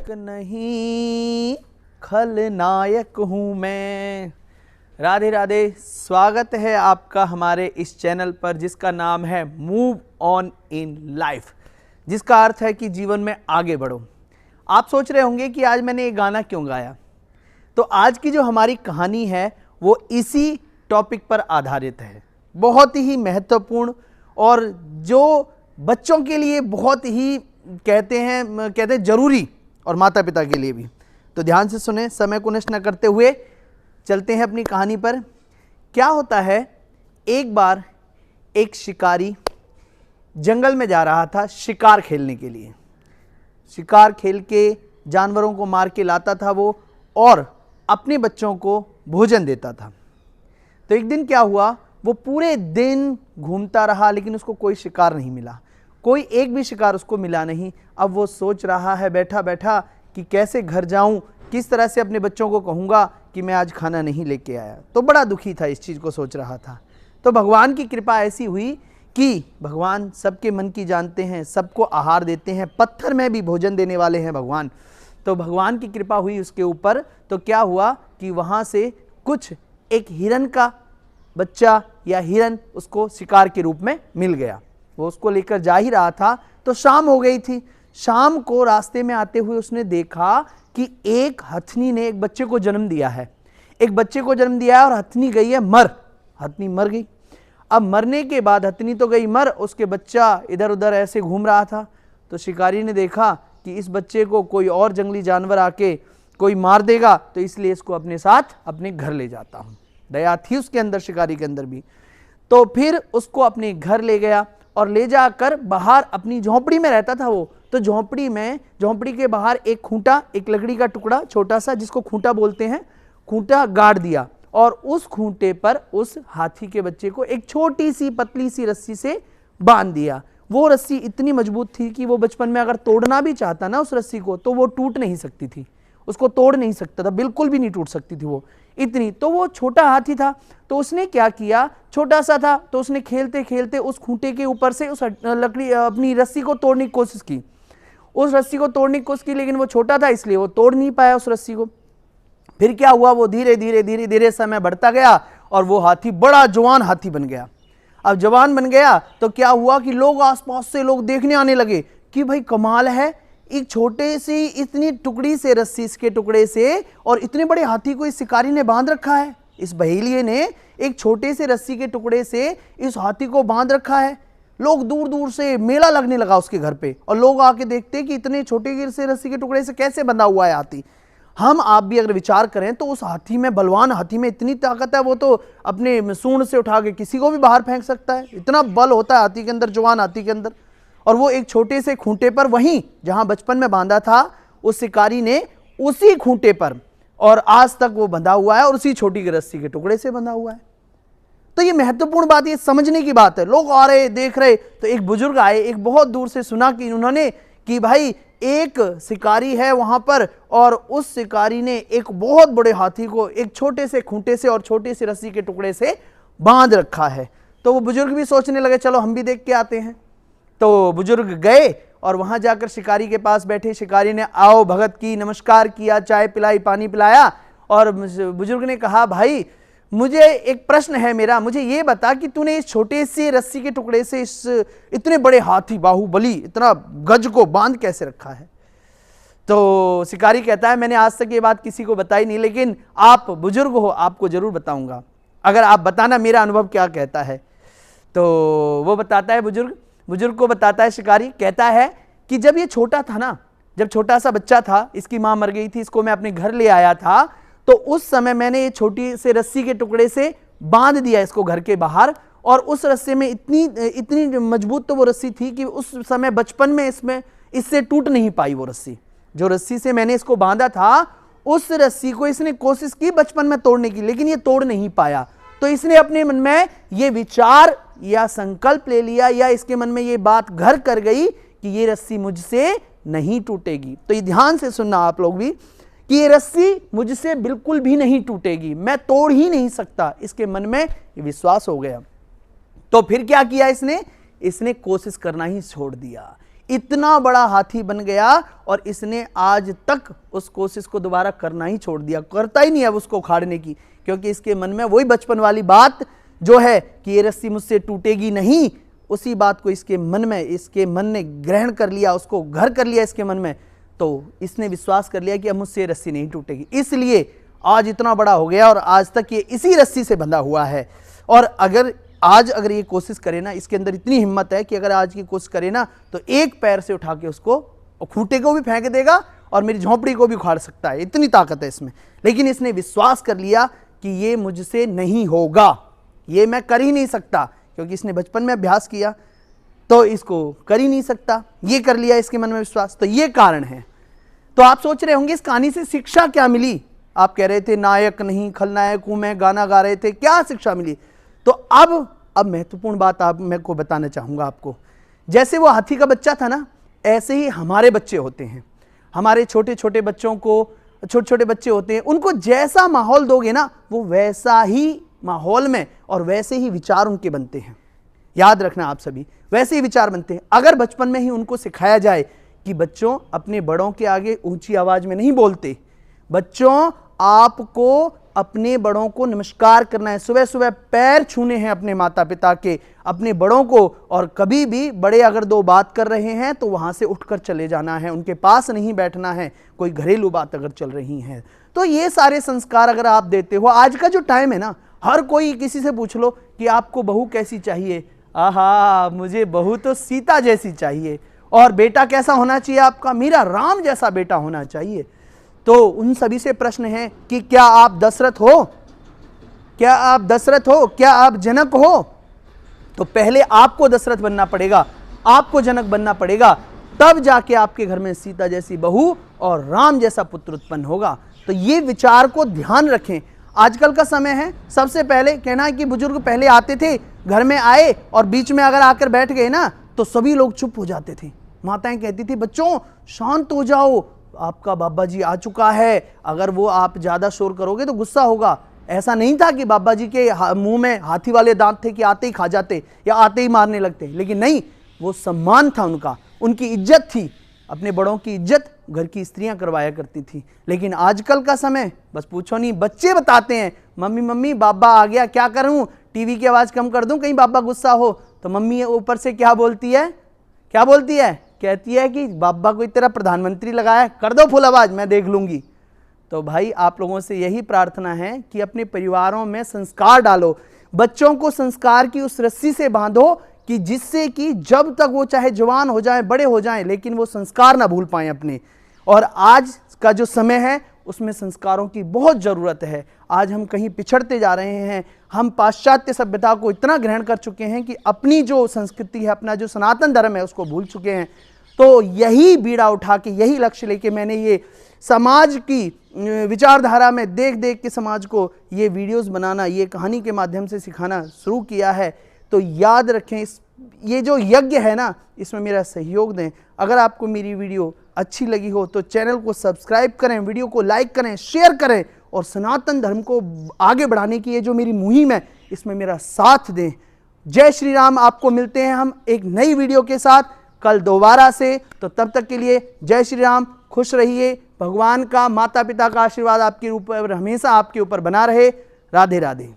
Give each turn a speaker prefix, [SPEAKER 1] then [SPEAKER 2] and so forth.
[SPEAKER 1] नहीं खलनायक हूँ मैं। राधे राधे, स्वागत है आपका हमारे इस चैनल पर जिसका नाम है मूव ऑन इन लाइफ, जिसका अर्थ है कि जीवन में आगे बढ़ो। आप सोच रहे होंगे कि आज मैंने ये गाना क्यों गाया, तो आज की जो हमारी कहानी है वो इसी टॉपिक पर आधारित है। बहुत ही महत्वपूर्ण और जो बच्चों के लिए बहुत ही कहते हैं जरूरी, और माता पिता के लिए भी। तो ध्यान से सुने, समय को नष्ट न करते हुए चलते हैं अपनी कहानी पर। क्या होता है, एक बार एक शिकारी जंगल में जा रहा था शिकार खेलने के लिए। शिकार खेल के जानवरों को मार के लाता था वो, और अपने बच्चों को भोजन देता था। तो एक दिन क्या हुआ, वो पूरे दिन घूमता रहा लेकिन उसको कोई शिकार नहीं मिला, कोई एक भी शिकार उसको मिला नहीं। अब वो सोच रहा है बैठा बैठा कि कैसे घर जाऊं, किस तरह से अपने बच्चों को कहूँगा कि मैं आज खाना नहीं लेके आया। तो बड़ा दुखी था, इस चीज़ को सोच रहा था। तो भगवान की कृपा ऐसी हुई कि भगवान सबके मन की जानते हैं, सबको आहार देते हैं, पत्थर में भी भोजन देने वाले हैं भगवान। तो भगवान की कृपा हुई उसके ऊपर। तो क्या हुआ कि वहाँ से कुछ एक हिरन का बच्चा या हिरन उसको शिकार के रूप में मिल गया। वो उसको लेकर जा ही रहा था, तो शाम हो गई थी। शाम को रास्ते में आते हुए उसने देखा कि एक हथनी ने एक बच्चे को जन्म दिया है। एक बच्चे को जन्म दिया है और हथनी गई है मर। हथनी मर गई। अब मरने के बाद हथनी तो गई मर, उसके बच्चा इधर उधर ऐसे घूम रहा था। तो शिकारी ने देखा कि इस बच्चे को कोई और जंगली जानवर आके कोई मार देगा, तो इसलिए इसको अपने साथ अपने घर ले जाता हूँ। दया थी उसके अंदर, शिकारी के अंदर भी। तो फिर उसको अपने घर ले गया और ले जाकर बाहर अपनी झोंपड़ी में रहता था वो। तो झोंपड़ी के बाहर एक खूंटा, एक लकड़ी का टुकड़ा छोटा सा, जिसको खूंटा बोलते हैं, खूंटा गाड़ दिया। और उस खूंटे पर उस हाथी के बच्चे को एक छोटी सी पतली सी रस्सी से बांध दिया। वो रस्सी इतनी मजबूत थी कि वो बचपन में अगर तोड़ना भी चाहता ना उस रस्सी को, तो वो टूट नहीं सकती थी, उसको तोड़ नहीं सकता था, बिल्कुल भी नहीं टूट सकती थी वो इतनी। तो वो छोटा हाथी था, तो उसने क्या किया, छोटा सा था, तो उसने खेलते खेलते उस खूंटे के ऊपर से उस लकड़ी अपनी रस्सी को तोड़ने की कोशिश की। उस रस्सी को तोड़ने की कोशिश की, लेकिन वो छोटा था इसलिए वो तोड़ नहीं पाया उस रस्सी को। फिर क्या हुआ, वो धीरे धीरे समय बढ़ता गया और वो हाथी बड़ा जवान हाथी बन गया। अब जवान बन गया तो क्या हुआ कि लोग आसपास से लोग देखने आने लगे कि भाई कमाल है, एक छोटे सी इतनी टुकड़ी से रस्सी, इसके टुकड़े से, और इतने बड़े हाथी को इस शिकारी ने बांध रखा है। इस बहेलिये ने एक छोटे से रस्सी के टुकड़े से इस हाथी को बांध रखा है। लोग दूर दूर से, मेला लगने लगा उसके घर पे, और लोग आके देखते कि इतने छोटे से रस्सी के टुकड़े से कैसे बंधा हुआ है हाथी। हम आप भी अगर विचार करें तो उस हाथी में, बलवान हाथी में इतनी ताकत है, वो तो अपने सूंड से उठा के किसी को भी बाहर फेंक सकता है। इतना बल होता है हाथी के अंदर, जवान हाथी के अंदर। और वो एक छोटे से खूंटे पर, वहीं जहां बचपन में बांधा था उस शिकारी ने, उसी खूंटे पर, और आज तक वो बंधा हुआ है, और उसी छोटी रस्सी के टुकड़े से बंधा हुआ है। तो ये महत्वपूर्ण बात, ये समझने की बात है। लोग आ रहे, देख रहे, तो एक बुजुर्ग आए, एक बहुत दूर से सुना कि उन्होंने कि भाई एक शिकारी है वहां पर, और उस शिकारी ने एक बहुत बड़े हाथी को एक छोटे से खूंटे से और छोटे से रस्सी के टुकड़े से बांध रखा है। तो वो बुजुर्ग भी सोचने लगे चलो हम भी देख के आते हैं। तो बुजुर्ग गए और वहां जाकर शिकारी के पास बैठे। शिकारी ने आओ भगत की, नमस्कार किया, चाय पिलाई, पानी पिलाया, और बुजुर्ग ने कहा भाई मुझे एक प्रश्न है मेरा, मुझे ये बता कि तूने इस छोटे से रस्सी के टुकड़े से इस इतने बड़े हाथी, बाहुबली, इतना गज को बांध कैसे रखा है। तो शिकारी कहता है मैंने आज तक ये बात किसी को बताई नहीं, लेकिन आप बुजुर्ग हो, आपको जरूर बताऊंगा, अगर आप बताना मेरा अनुभव क्या कहता है। तो वो बताता है, बुजुर्ग को बताता है शिकारी, कहता है कि जब ये छोटा था ना, जब छोटा सा बच्चा था, इसकी मां मर गई थी, इसको मैं अपने घर ले आया था, तो उस समय मैंने ये छोटी से रस्सी के टुकड़े से बांध दिया इसको घर के बाहर। और उस रस्से में इतनी मजबूत तो वो रस्सी थी कि उस समय बचपन में इससे टूट नहीं पाई वो रस्सी। जो रस्सी से मैंने इसको बांधा था, उस रस्सी को इसने कोशिश की बचपन में तोड़ने की, लेकिन ये तोड़ नहीं पाया। तो इसने अपने मन में ये विचार या संकल्प ले लिया, या इसके मन में ये बात घर कर गई कि ये रस्सी मुझसे नहीं टूटेगी। तो ये ध्यान से सुनना आप लोग भी कि ये रस्सी मुझसे बिल्कुल भी नहीं टूटेगी, मैं तोड़ ही नहीं सकता। इसके मन में ये विश्वास हो गया। तो फिर क्या किया इसने कोशिश करना ही छोड़ दिया। इतना बड़ा हाथी बन गया और इसने आज तक उस कोशिश को दोबारा करना ही छोड़ दिया, करता ही नहीं अब उसको उखाड़ने की, क्योंकि इसके मन में वही बचपन वाली बात जो है कि ये रस्सी मुझसे टूटेगी नहीं, उसी बात को इसके मन ने ग्रहण कर लिया, उसको घर कर लिया इसके मन में। तो इसने विश्वास कर लिया कि अब मुझसे ये रस्सी नहीं टूटेगी, इसलिए आज इतना बड़ा हो गया और आज तक ये इसी रस्सी से बंधा हुआ है। और अगर ये कोशिश करे ना, इसके अंदर इतनी हिम्मत है कि अगर आज की कोशिश करे ना तो एक पैर से उठा के उसको खूंटे को भी फेंक देगा और मेरी झोंपड़ी को भी उखाड़ सकता है, इतनी ताकत है इसमें। लेकिन इसने विश्वास कर लिया कि ये मुझसे नहीं होगा, ये मैं कर ही नहीं सकता, क्योंकि इसने बचपन में अभ्यास किया तो इसको कर ही नहीं सकता, ये कर लिया इसके मन में विश्वास। तो ये कारण है। तो आप सोच रहे होंगे इस कहानी से शिक्षा क्या मिली। आप कह रहे थे नायक नहीं खलनायक हूं मैं, गाना गा रहे थे, क्या शिक्षा मिली। तो अब महत्वपूर्ण बात आप मैं को बताना चाहूंगा आपको। जैसे वो हाथी का बच्चा था ना, ऐसे ही हमारे बच्चे होते हैं। हमारे छोटे छोटे बच्चों को, छोटे छोटे बच्चे होते हैं, उनको जैसा माहौल दोगे ना वो वैसा ही माहौल में और वैसे ही विचार उनके बनते हैं। याद रखना आप सभी, वैसे ही विचार बनते हैं। अगर बचपन में ही उनको सिखाया जाए कि बच्चों अपने बड़ों के आगे ऊंची आवाज में नहीं बोलते, बच्चों आपको अपने बड़ों को नमस्कार करना है, सुबह सुबह पैर छूने हैं अपने माता पिता के, अपने बड़ों को, और कभी भी बड़े अगर दो बात कर रहे हैं तो वहां से उठकर चले जाना है, उनके पास नहीं बैठना है, कोई घरेलू बात अगर चल रही है तो। ये सारे संस्कार अगर आप देते हो, आज का जो टाइम है ना, हर कोई किसी से पूछ लो कि आपको बहू कैसी चाहिए, आहा मुझे बहू तो सीता जैसी चाहिए, और बेटा कैसा होना चाहिए आपका, मेरा राम जैसा बेटा होना चाहिए। तो उन सभी से प्रश्न है कि क्या आप दशरथ हो, क्या आप दशरथ हो, क्या आप जनक हो। तो पहले आपको दशरथ बनना पड़ेगा, आपको जनक बनना पड़ेगा, तब जाके आपके घर में सीता जैसी बहू और राम जैसा पुत्र उत्पन्न होगा। तो ये विचार को ध्यान रखें। आजकल का समय है, सबसे पहले कहना है कि बुजुर्ग पहले आते थे, घर में आए और बीच में अगर आकर बैठ गए ना तो सभी लोग चुप हो जाते थे। माताएं कहती थी बच्चों शांत हो जाओ, आपका बाबा जी आ चुका है, अगर वो आप ज्यादा शोर करोगे तो गुस्सा होगा। ऐसा नहीं था कि बाबा जी के मुंह में हाथी वाले दांत थे कि आते ही खा जाते या आते ही मारने लगते, लेकिन नहीं, वो सम्मान था उनका, उनकी इज्जत थी, अपने बड़ों की इज्जत घर की स्त्रियां करवाया करती थी। लेकिन आजकल का समय बस पूछो नहीं, बच्चे बताते हैं मम्मी मम्मी बाबा आ गया, क्या करूं, टीवी की आवाज कम कर दूं कहीं बाबा गुस्सा हो। तो मम्मी ऊपर से क्या बोलती है, क्या बोलती है, कहती है कि बाबा कोई तेरा प्रधानमंत्री लगाया, कर दो फुल आवाज, मैं देख लूंगी। तो भाई आप लोगों से यही प्रार्थना है कि अपने परिवारों में संस्कार डालो, बच्चों को संस्कार की उस रस्सी से बांधो कि जिससे कि जब तक वो चाहे जवान हो जाए, बड़े हो जाएं, लेकिन वो संस्कार ना भूल पाएं अपने। और आज का जो समय है उसमें संस्कारों की बहुत जरूरत है। आज हम कहीं पिछड़ते जा रहे हैं, हम पाश्चात्य सभ्यता को इतना ग्रहण कर चुके हैं कि अपनी जो संस्कृति है, अपना जो सनातन धर्म है उसको भूल चुके हैं। तो यही बीड़ा उठा के, यही लक्ष्य लेके मैंने ये समाज की विचारधारा में देख देख के समाज को ये वीडियोस बनाना, ये कहानी के माध्यम से सिखाना शुरू किया है। तो याद रखें, ये जो यज्ञ है ना, इसमें मेरा सहयोग दें। अगर आपको मेरी वीडियो अच्छी लगी हो तो चैनल को सब्सक्राइब करें, वीडियो को लाइक करें, शेयर करें, और सनातन धर्म को आगे बढ़ाने की ये जो मेरी मुहिम है इसमें मेरा साथ दें। जय श्री राम। आपको मिलते हैं हम एक नई वीडियो के साथ कल दोबारा से। तो तब तक के लिए जय श्री राम, खुश रहिए, भगवान का, माता पिता का आशीर्वाद आपके ऊपर हमेशा आपके ऊपर बना रहे। राधे राधे।